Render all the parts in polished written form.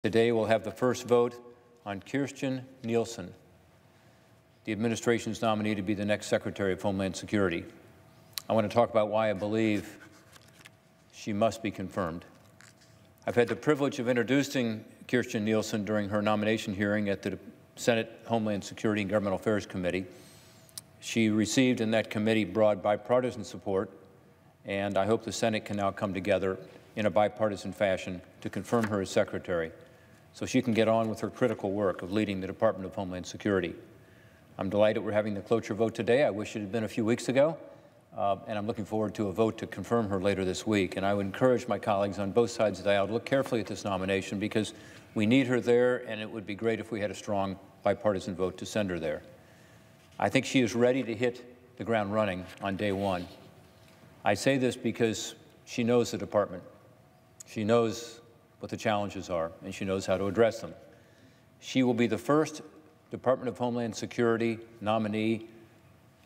Today we'll have the first vote on Kirstjen Nielsen, the administration's nominee to be the next Secretary of Homeland Security. I want to talk about why I believe she must be confirmed. I've had the privilege of introducing Kirstjen Nielsen during her nomination hearing at the Senate Homeland Security and Governmental Affairs Committee. She received in that committee broad bipartisan support, and I hope the Senate can now come together in a bipartisan fashion to confirm her as Secretary, so she can get on with her critical work of leading the Department of Homeland Security. I'm delighted we're having the cloture vote today. I wish it had been a few weeks ago, and I'm looking forward to a vote to confirm her later this week. And I would encourage my colleagues on both sides of the aisle to look carefully at this nomination, because we need her there, and it would be great if we had a strong bipartisan vote to send her there. I think she is ready to hit the ground running on day one. I say this because she knows the department. She knows what the challenges are, and she knows how to address them. She will be the first Department of Homeland Security nominee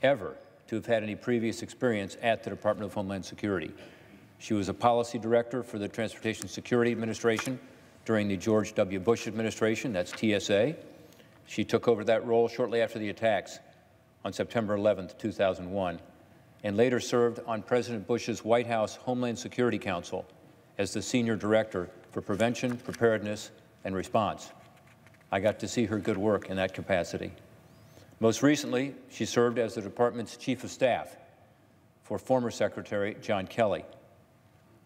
ever to have had any previous experience at the Department of Homeland Security. She was a policy director for the Transportation Security Administration during the George W. Bush administration, that's TSA. She took over that role shortly after the attacks on September 11th, 2001, and later served on President Bush's White House Homeland Security Council as the senior director for prevention, preparedness, and response. I got to see her good work in that capacity. Most recently, she served as the department's chief of staff for former Secretary John Kelly.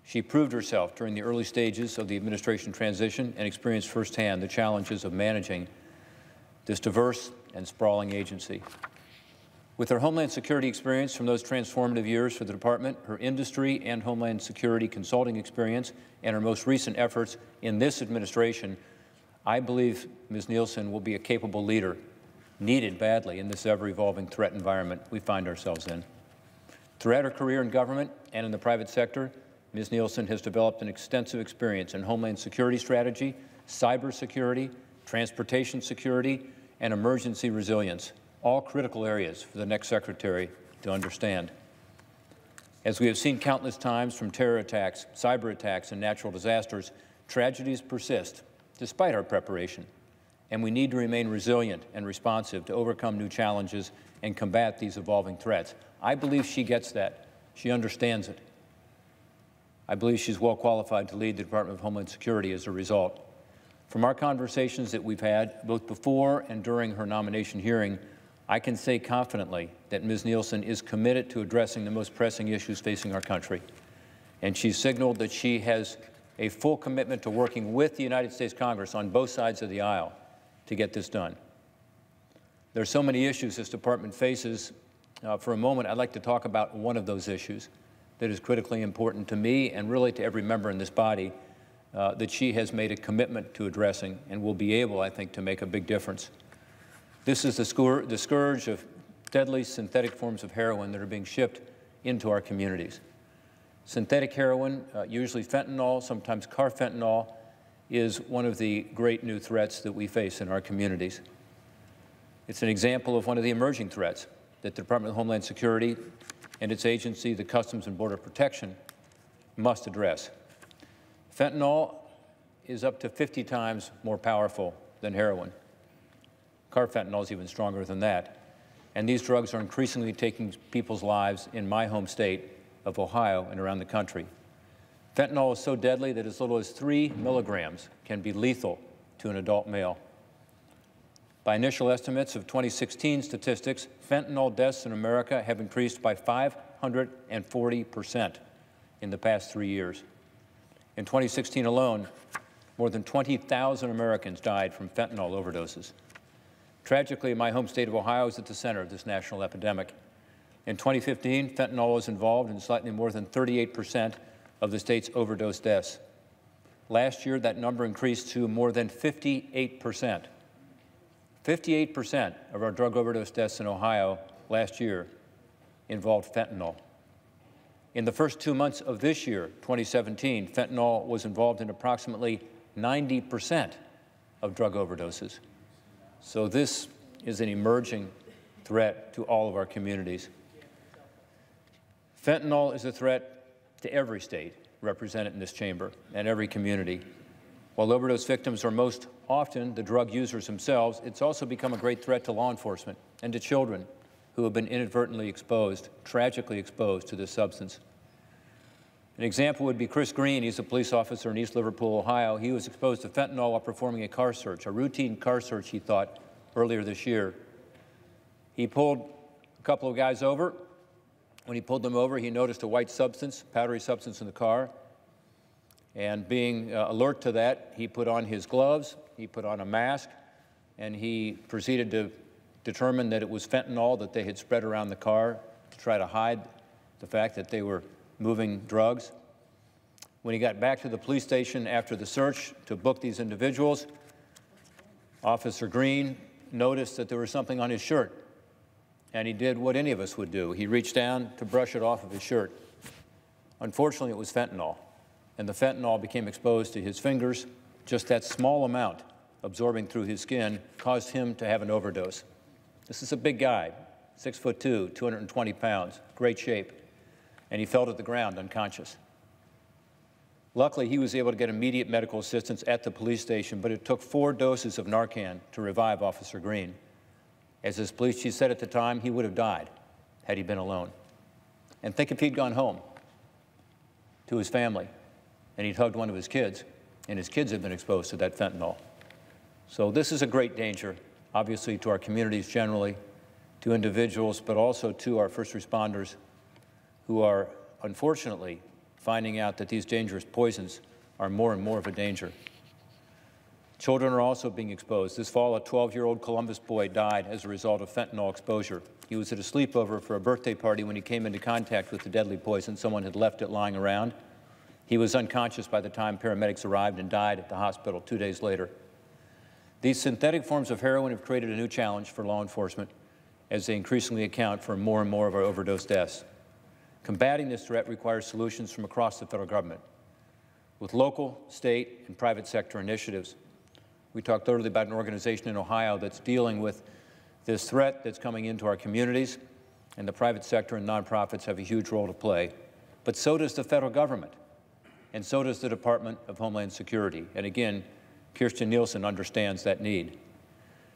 She proved herself during the early stages of the administration transition and experienced firsthand the challenges of managing this diverse and sprawling agency. With her Homeland Security experience from those transformative years for the department, her industry and Homeland Security consulting experience, and her most recent efforts in this administration, I believe Ms. Nielsen will be a capable leader, needed badly in this ever-evolving threat environment we find ourselves in. Throughout her career in government and in the private sector, Ms. Nielsen has developed an extensive experience in Homeland Security strategy, cybersecurity, transportation security, and emergency resilience, all critical areas for the next Secretary to understand. As we have seen countless times from terror attacks, cyber attacks, and natural disasters, tragedies persist despite our preparation, and we need to remain resilient and responsive to overcome new challenges and combat these evolving threats. I believe she gets that. She understands it. I believe she's well qualified to lead the Department of Homeland Security as a result. From our conversations that we've had, both before and during her nomination hearing, I can say confidently that Ms. Nielsen is committed to addressing the most pressing issues facing our country. And she's signaled that she has a full commitment to working with the United States Congress on both sides of the aisle to get this done. There are so many issues this department faces. For a moment, I'd like to talk about one of those issues that is critically important to me and really to every member in this body that she has made a commitment to addressing and will be able, I think, to make a big difference. This is the scourge of deadly synthetic forms of heroin that are being shipped into our communities. Synthetic heroin, usually fentanyl, sometimes carfentanil, is one of the great new threats that we face in our communities. It's an example of one of the emerging threats that the Department of Homeland Security and its agency, the Customs and Border Protection, must address. Fentanyl is up to 50 times more powerful than heroin. Carfentanil is even stronger than that. And these drugs are increasingly taking people's lives in my home state of Ohio and around the country. Fentanyl is so deadly that as little as 3 milligrams can be lethal to an adult male. By initial estimates of 2016 statistics, fentanyl deaths in America have increased by 540% in the past 3 years. In 2016 alone, more than 20,000 Americans died from fentanyl overdoses. Tragically, my home state of Ohio is at the center of this national epidemic. In 2015, fentanyl was involved in slightly more than 38% of the state's overdose deaths. Last year, that number increased to more than 58%. 58% of our drug overdose deaths in Ohio last year involved fentanyl. In the first 2 months of this year, 2017, fentanyl was involved in approximately 90% of drug overdoses. So this is an emerging threat to all of our communities. Fentanyl is a threat to every state represented in this chamber and every community. While overdose victims are most often the drug users themselves, it's also become a great threat to law enforcement and to children who have been inadvertently exposed, tragically exposed to this substance. An example would be Chris Green. He's a police officer in East Liverpool, Ohio. He was exposed to fentanyl while performing a car search, a routine car search, he thought, earlier this year. He pulled a couple of guys over. When he pulled them over, he noticed a white substance, powdery substance in the car. And being alert to that, he put on his gloves, he put on a mask, and he proceeded to determine that it was fentanyl that they had spread around the car to try to hide the fact that they were moving drugs. When he got back to the police station after the search to book these individuals, Officer Green noticed that there was something on his shirt, and he did what any of us would do. He reached down to brush it off of his shirt. Unfortunately, it was fentanyl, and the fentanyl became exposed to his fingers. Just that small amount absorbing through his skin caused him to have an overdose. This is a big guy, 6'2", 220 pounds, great shape, and he fell to the ground unconscious. Luckily, he was able to get immediate medical assistance at the police station, but it took 4 doses of Narcan to revive Officer Green. As his police chief said at the time, he would have died had he been alone. And think if he'd gone home to his family and he'd hugged one of his kids, and his kids had been exposed to that fentanyl. So this is a great danger, obviously, to our communities generally, to individuals, but also to our first responders who are, unfortunately, finding out that these dangerous poisons are more and more of a danger. Children are also being exposed. This fall, a 12-year-old Columbus boy died as a result of fentanyl exposure. He was at a sleepover for a birthday party when he came into contact with the deadly poison. Someone had left it lying around. He was unconscious by the time paramedics arrived and died at the hospital 2 days later. These synthetic forms of heroin have created a new challenge for law enforcement as they increasingly account for more and more of our overdose deaths. Combating this threat requires solutions from across the federal government, with local, state, and private sector initiatives. We talked earlier about an organization in Ohio that's dealing with this threat that's coming into our communities, and the private sector and nonprofits have a huge role to play. But so does the federal government, and so does the Department of Homeland Security. And again, Kirstjen Nielsen understands that need.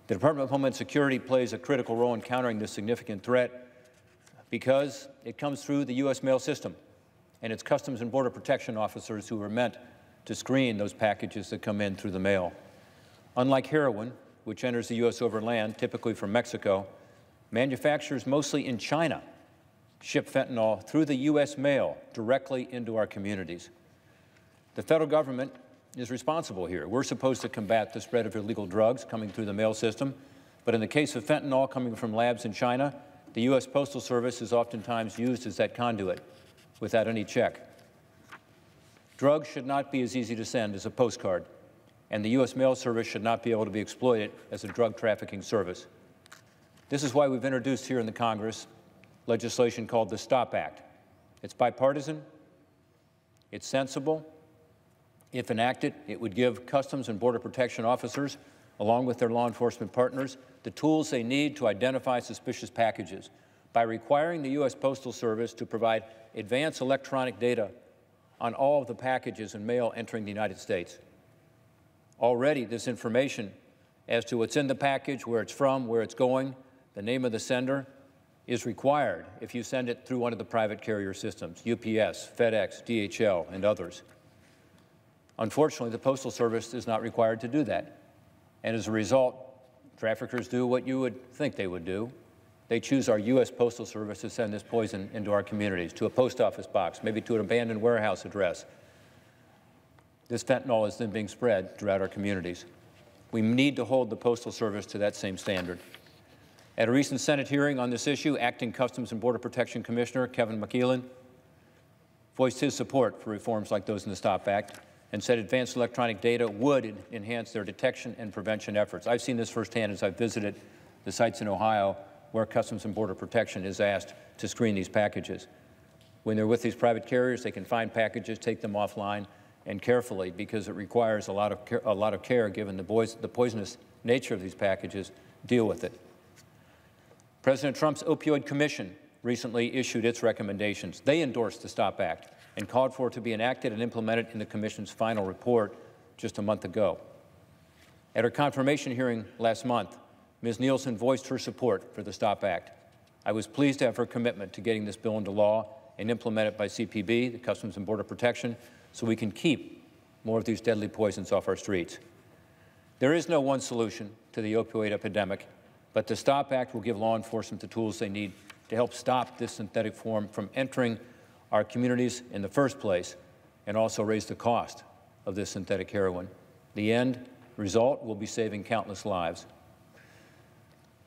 The Department of Homeland Security plays a critical role in countering this significant threat because it comes through the U.S. mail system, and it's Customs and Border Protection officers who are meant to screen those packages that come in through the mail. Unlike heroin, which enters the U.S. overland, typically from Mexico, manufacturers mostly in China ship fentanyl through the U.S. mail directly into our communities. The federal government is responsible here. We're supposed to combat the spread of illegal drugs coming through the mail system, but in the case of fentanyl coming from labs in China, the U.S. Postal Service is oftentimes used as that conduit without any check. Drugs should not be as easy to send as a postcard, and the U.S. Mail Service should not be able to be exploited as a drug trafficking service. This is why we've introduced here in the Congress legislation called the STOP Act. It's bipartisan, it's sensible. If enacted, it would give Customs and Border Protection officers, along with their law enforcement partners, the tools they need to identify suspicious packages by requiring the U.S. Postal Service to provide advanced electronic data on all of the packages and mail entering the United States. Already, this information as to what's in the package, where it's from, where it's going, the name of the sender, is required if you send it through one of the private carrier systems, UPS, FedEx, DHL, and others. Unfortunately, the Postal Service is not required to do that. And as a result, traffickers do what you would think they would do. They choose our U.S. Postal Service to send this poison into our communities, to a post office box, maybe to an abandoned warehouse address. This fentanyl is then being spread throughout our communities. We need to hold the Postal Service to that same standard. At a recent Senate hearing on this issue, Acting Customs and Border Protection Commissioner Kevin McKeelan voiced his support for reforms like those in the STOP Act and said advanced electronic data would enhance their detection and prevention efforts. I've seen this firsthand as I've visited the sites in Ohio where Customs and Border Protection is asked to screen these packages. When they're with these private carriers, they can find packages, take them offline, and carefully, because it requires a lot of care given the poisonous nature of these packages, deal with it. President Trump's Opioid Commission recently issued its recommendations. They endorsed the STOP Act and called for it to be enacted and implemented in the Commission's final report just a month ago. At her confirmation hearing last month, Ms. Nielsen voiced her support for the STOP Act. I was pleased to have her commitment to getting this bill into law and implement it by CPB, the Customs and Border Protection, so we can keep more of these deadly poisons off our streets. There is no one solution to the opioid epidemic, but the STOP Act will give law enforcement the tools they need to help stop this synthetic form from entering our communities in the first place and also raise the cost of this synthetic heroin. The end result will be saving countless lives.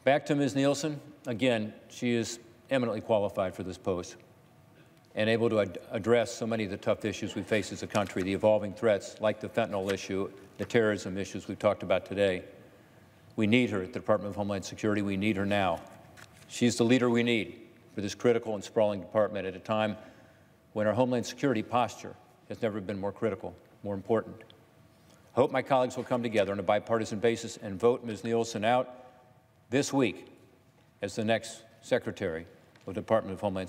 Back to Ms. Nielsen. Again, she is eminently qualified for this post and able to address so many of the tough issues we face as a country, the evolving threats like the fentanyl issue, the terrorism issues we've talked about today. We need her at the Department of Homeland Security. We need her now. She's the leader we need for this critical and sprawling department at a time when our Homeland Security posture has never been more critical, more important. I hope my colleagues will come together on a bipartisan basis and vote Ms. Nielsen out this week as the next Secretary of the Department of Homeland Security.